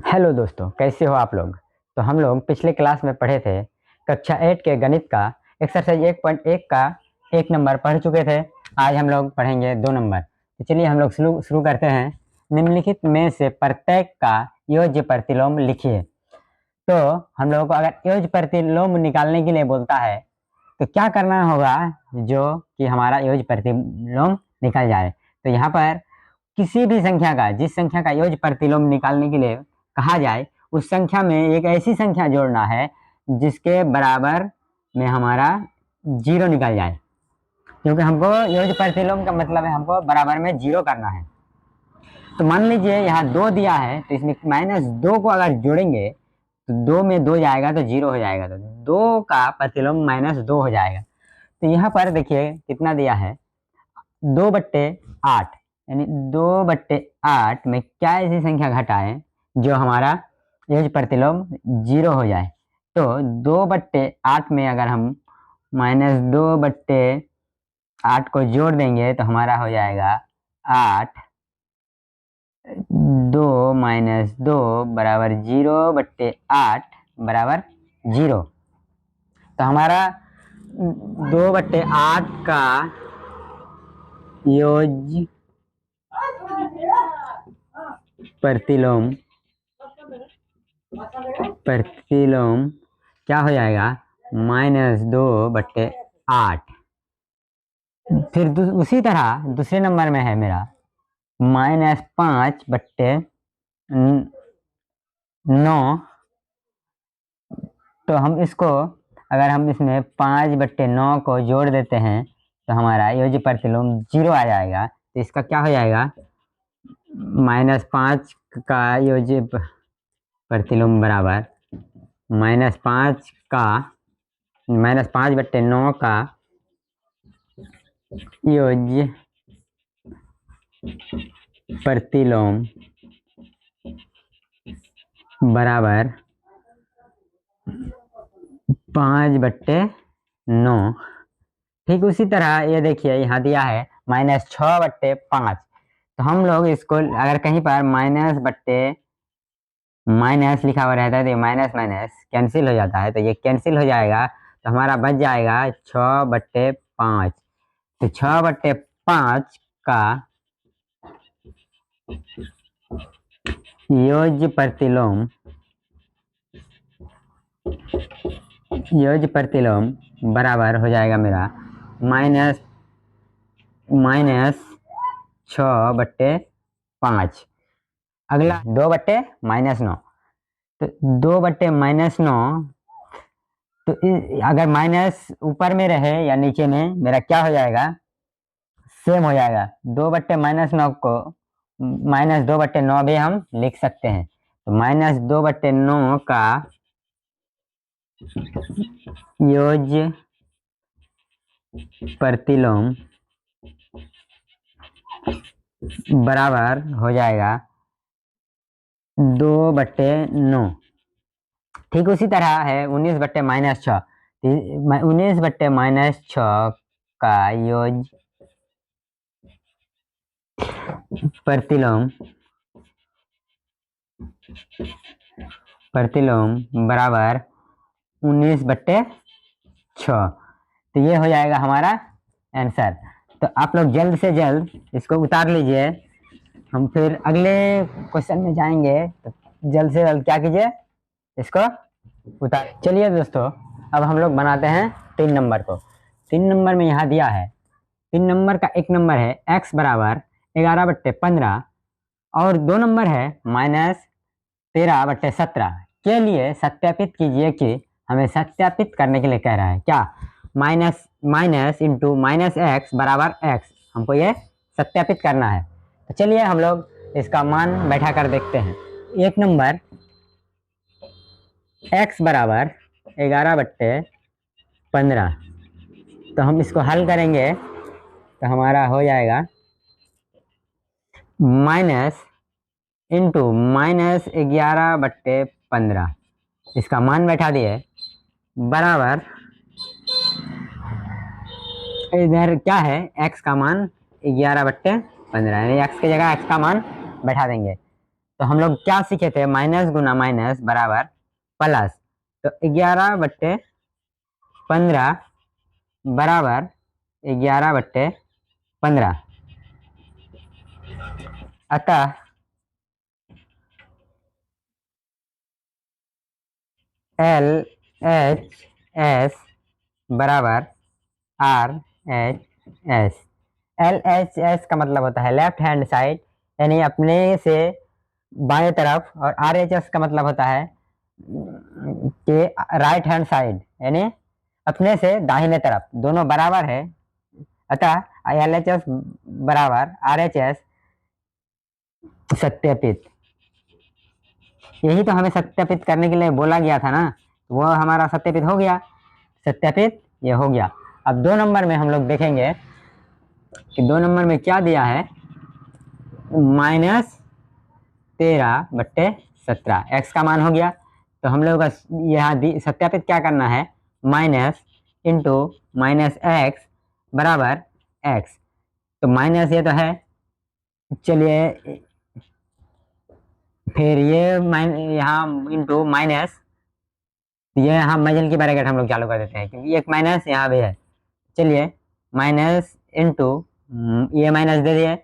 Hello दोस्तों, कैसे हो आप लोग। तो हम लोग पिछले क्लास में पढ़े थे कक्षा 8 के गणित का एक्सरसाइज 1.1 का 1 नंबर पढ़ चुके थे। आज हम लोग पढ़ेंगे 2 नंबर। तो चलिए हम लोग शुरू शुरू करते हैं। निम्नलिखित में से प्रत्येक का योज्य प्रतिलोम लिखिए। तो हम लोगों को अगर योज्य प्रतिलोम निकालने के लिए बोलता है तो क्या करना होगा जो कि हमारा योज्य प्रतिलोम निकल जाए। तो यहाँ पर किसी भी संख्या का, जिस संख्या का योज्य प्रतिलोम निकालने के लिए कहा जाए, उस संख्या में एक ऐसी संख्या जोड़ना है जिसके बराबर में हमारा जीरो निकल जाए। क्योंकि हमको योज्य प्रतिलोम का मतलब है हमको बराबर में जीरो करना है। तो मान लीजिए यहाँ 2 दिया है, तो इसमें -2 को अगर जोड़ेंगे तो 2 में 2 जाएगा तो जीरो हो जाएगा, तो 2 का प्रतिलोम -2 हो जाएगा। तो यहाँ पर देखिए कितना दिया है, 2/8, यानी 2/8 में क्या ऐसी संख्या घटाएं जो हमारा योज्य प्रतिलोम जीरो हो जाए। तो 2/8 में अगर हम -2/8 को जोड़ देंगे तो हमारा हो जाएगा 8। 2 - 2 बराबर 0/8 बराबर 0। तो हमारा 2/8 का योज्य प्रतिलोम क्या हो जाएगा, -2/8। फिर उसी तरह दूसरे नंबर में है मेरा -5/9। तो हम इसको, अगर हम इसमें 5/9 को जोड़ देते हैं तो हमारा योज्य प्रतिलोम जीरो आ जाएगा। तो इसका क्या हो जाएगा, -5 का योज्य प्रतिलोम बराबर -5 का -5/9 का योज्य प्रतिलोम बराबर 5/9। ठीक उसी तरह ये देखिए यहाँ दिया है -6/5। तो हम लोग इसको अगर कहीं पर माइनस लिखा हुआ रहता है तो माइनस माइनस कैंसिल हो जाता है, तो ये कैंसिल हो जाएगा। तो हमारा बच जाएगा 6/5। तो 6/5 का योज्य प्रतिलोम बराबर हो जाएगा मेरा -6/5। अगला 2/-9। तो 2/-9, तो अगर माइनस ऊपर में रहे या नीचे में, मेरा क्या हो जाएगा, सेम हो जाएगा। 2/-9 को -2/9 भी हम लिख सकते हैं। तो -2/9 का योज्य प्रतिलोम बराबर हो जाएगा 2/9। ठीक उसी तरह है 19/-6। 19/-6 का योज्य प्रतिलोम बराबर 19/6। तो ये हो जाएगा हमारा आंसर। तो आप लोग जल्द से जल्द इसको उतार लीजिए। हम फिर अगले क्वेश्चन में जाएंगे, तो जल्द से जल्द क्या कीजिए, इसको उतार। चलिए दोस्तों, अब हम लोग बनाते हैं 3 नंबर को। 3 नंबर में यहाँ दिया है, 3 नंबर का 1 नंबर है x बराबर 11/15 और 2 नंबर है -13/17 के लिए सत्यापित कीजिए कि हमें सत्यापित करने के लिए कह रहा है क्या, माइनस इंटू -x बराबर x, हमको ये सत्यापित करना है। तो चलिए हम लोग इसका मान बैठा कर देखते हैं। 1 नंबर x बराबर 11/15, तो हम इसको हल करेंगे तो हमारा हो जाएगा माइनस इंटू -11/15, इसका मान बैठा दिए बराबर, इधर क्या है, x का मान 11/15, यानी x की जगह x का मान बैठा देंगे। तो हम लोग क्या सीखे थे, माइनस गुना माइनस बराबर प्लस। तो 11/15 बराबर 11/15। अतः LHS बराबर RHS। LHS का मतलब होता है लेफ्ट हैंड साइड, यानी अपने से बाएं तरफ, और RHS का मतलब होता है कि राइट हैंड साइड, यानी अपने से दाहिने तरफ, दोनों बराबर है। अतः LHS बराबर RHS सत्यापित। यही तो हमें सत्यापित करने के लिए बोला गया था ना, वो हमारा सत्यापित हो गया। सत्यापित ये हो गया। अब 2 नंबर में हम लोग देखेंगे कि 2 नंबर में क्या दिया है, -13/17 x का मान हो गया। तो हम लोग का यहाँ सत्यापित क्या करना है, माइनस इंटू माइनस एक्स बराबर x। तो माइनस ये तो है, चलिए फिर ये यहाँ इंटू माइनस, ये यहाँ मजल की ब्रैकेट हम लोग चालू कर देते हैं क्योंकि एक माइनस यहाँ भी है। चलिए माइनस इंटू ये माइनस दे दिए,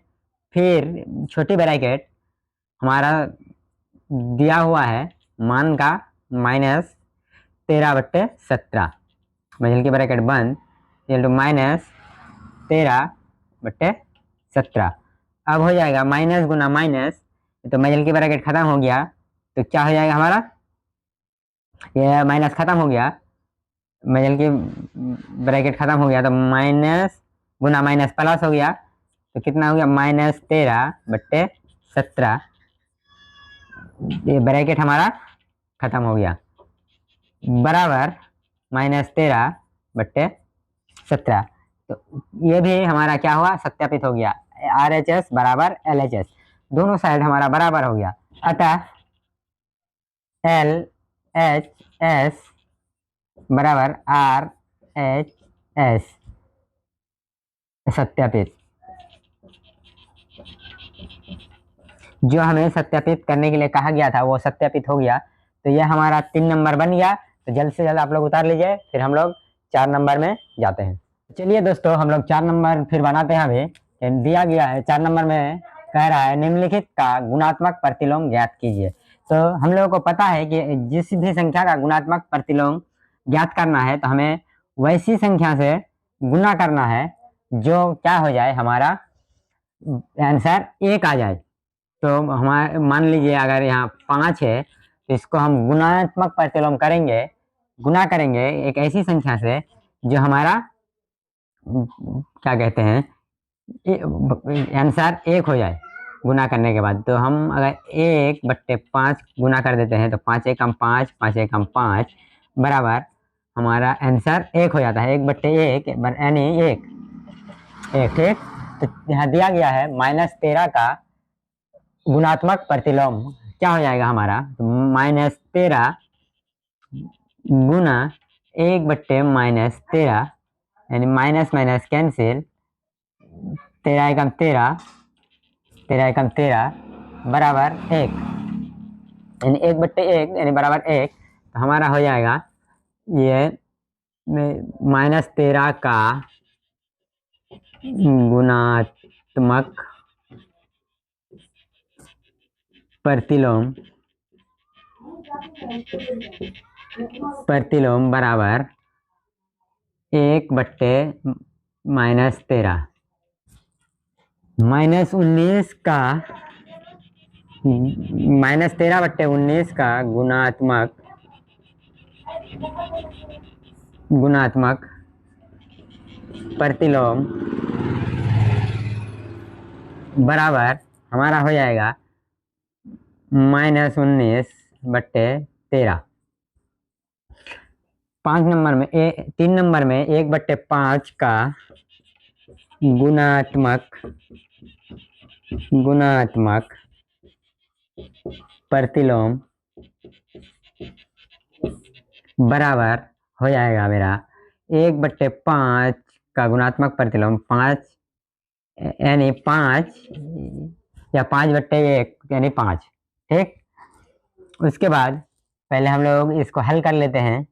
फिर छोटी ब्रैकेट हमारा दिया हुआ है मान का -13/17, मजल की ब्रैकेट बंद, इंटू -13/17। अब हो जाएगा माइनस गुना माइनस, तो मजल की ब्रैकेट खत्म हो गया, तो क्या हो जाएगा हमारा, ये माइनस खत्म हो गया, मजल की ब्रैकेट खत्म हो गया, तो माइनस गुना माइनस प्लस हो गया, तो कितना हो गया, -13/17। ये ब्रैकेट हमारा खत्म हो गया, बराबर -13/17। तो ये भी हमारा क्या हुआ, सत्यापित हो गया। RHS बराबर LHS, दोनों साइड हमारा बराबर हो गया। अतः LHS बराबर RHS सत्यापित। जो हमें सत्यापित करने के लिए कहा गया था वो सत्यापित हो गया। तो यह हमारा 3 नंबर बन गया। तो जल्द से जल्द आप लोग उतार लीजिए, फिर हम लोग 4 नंबर में जाते हैं। चलिए दोस्तों, हम लोग 4 नंबर फिर बनाते हैं। अभी दिया गया है 4 नंबर में कह रहा है निम्नलिखित का गुणात्मक प्रतिलोम ज्ञात कीजिए। तो हम लोगों को पता है कि जिस भी संख्या का गुणात्मक प्रतिलोम ज्ञात करना है तो हमें वैसी संख्या से गुना करना है जो क्या हो जाए, हमारा आंसर 1 आ जाए। तो हमारे मान लीजिए अगर यहाँ 5 है तो इसको हम गुणात्मक प्रतिलोम करेंगे, गुना करेंगे एक ऐसी संख्या से जो हमारा क्या कहते हैं, आंसर 1 हो जाए गुना करने के बाद। तो हम अगर 1/5 गुना कर देते हैं तो 5 एकम 5, 5 एकम 5 बराबर हमारा आंसर 1 हो जाता है। 1/1 यानी 1, ठीक। तो यहाँ दिया गया है -13 का गुणात्मक प्रतिलोम क्या हो जाएगा हमारा, तो -13 गुना 1/-13, यानी माइनस माइनस कैंसिल, 13 एकम 13, 13 एकम 13 बराबर 1, यानी 1/1 यानी बराबर 1। तो हमारा हो जाएगा ये -13 का गुणात्मक प्रतिलोम बराबर 1/-13, -19 का -13/19 का गुणात्मक प्रतिलोम बराबर हमारा हो जाएगा -19/13। 5 नंबर में 3 नंबर में 1/5 का गुणात्मक प्रतिलोम बराबर हो जाएगा मेरा 1/5 का गुणात्मक प्रतिलोम 5, यानी 5 या 5/1 यानी 5, ठीक। उसके बाद पहले हम लोग इसको हल कर लेते हैं।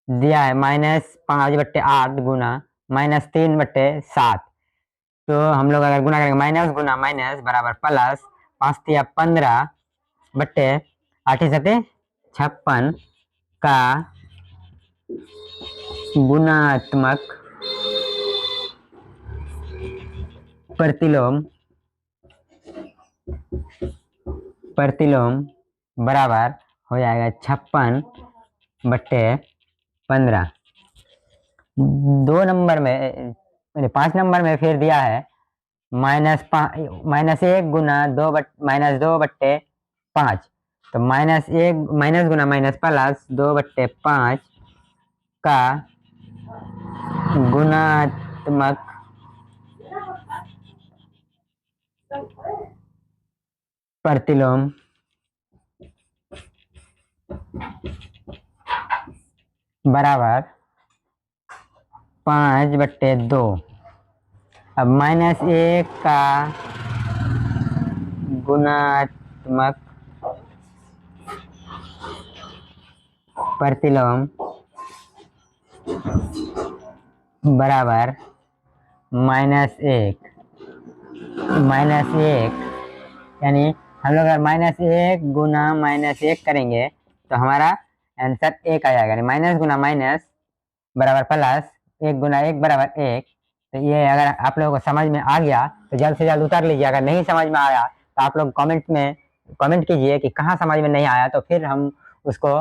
दिया है -5/8 गुना -3/7। तो हम लोग अगर गुना करेंगे माइनस गुना माइनस बराबर प्लस, 5×15 = 8 × 7 = 56 का गुणात्मक प्रतिलोम बराबर हो जाएगा 56/15। 2 नंबर में 5 नंबर में फिर दिया है -1 गुना -2/5। तो माइनस गुना माइनस प्लस 2/5 का गुणात्मक प्रतिलोम बराबर 5/2। अब -1 का गुणात्मक प्रतिलोम बराबर -1 यानी हम लोग अगर -1 गुना -1 करेंगे तो हमारा आंसर 1 आ जाएगा। यानी माइनस गुना माइनस बराबर प्लस, 1 गुना 1 बराबर 1। तो ये अगर आप लोगों को समझ में आ गया तो जल्द से जल्द उतार लीजिए। अगर नहीं समझ में आया तो आप लोग कमेंट कीजिए कि कहाँ समझ में नहीं आया, तो फिर हम उसको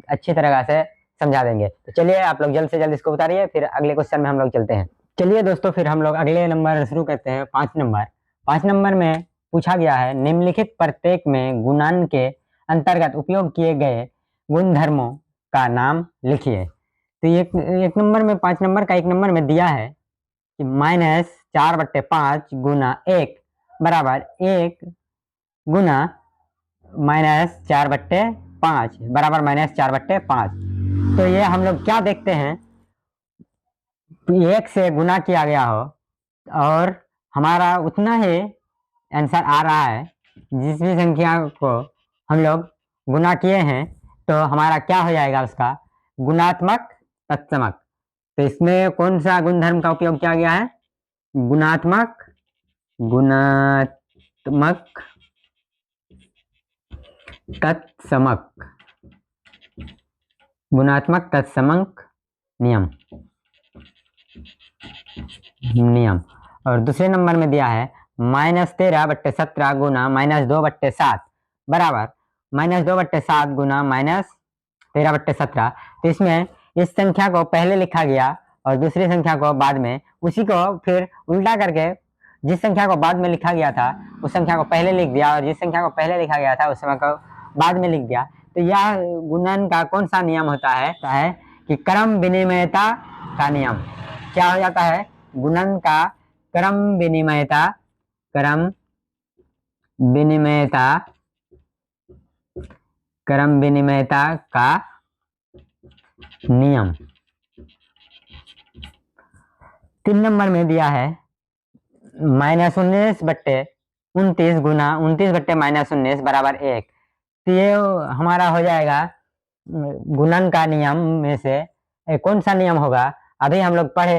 अच्छी तरह से समझा देंगे। तो चलिए आप लोग जल्द से जल्द इसको उतारिए, फिर अगले क्वेश्चन में हम लोग चलते हैं। चलिए दोस्तों, फिर हम लोग अगले नंबर शुरू करते हैं। 5 नंबर। 5 नंबर में पूछा गया है निम्नलिखित प्रत्येक में गुणन के अंतर्गत उपयोग किए गए गुणधर्मों का नाम लिखिए। तो एक नंबर में 5 नंबर का 1 नंबर में दिया है कि -4/5 गुना 1 बराबर 1 गुना -4/5 बराबर -4/5। तो ये हम लोग क्या देखते हैं, 1 से गुना किया गया हो और हमारा उतना ही आंसर आ रहा है। जिस भी संख्या को हम लोग गुना किए हैं तो हमारा क्या हो जाएगा, उसका गुणात्मक तत्समक। तो इसमें कौन सा गुणधर्म का उपयोग किया गया है, गुणात्मक तत्समक नियम। और दूसरे नंबर में दिया है -13/17 गुना -2/7 बराबर -2/7 गुना -13/17। तो इसमें इस संख्या को पहले लिखा गया और दूसरी संख्या को बाद में, उसी को फिर उल्टा करके जिस संख्या को बाद में लिखा गया था उस संख्या को पहले लिख दिया और जिस संख्या को पहले लिखा गया था उस संख्या को बाद में लिख दिया। तो यह गुणन का कौन सा नियम होता है कि क्रम विनिमयता का नियम। क्या हो जाता है, गुणन का क्रम विनिमयता का नियम। 3 नंबर में दिया है -19/29 गुना 29/-19 बराबर 1। तो ये हमारा हो जाएगा गुणन का नियम में से कौन सा नियम होगा। अभी हम लोग पढ़े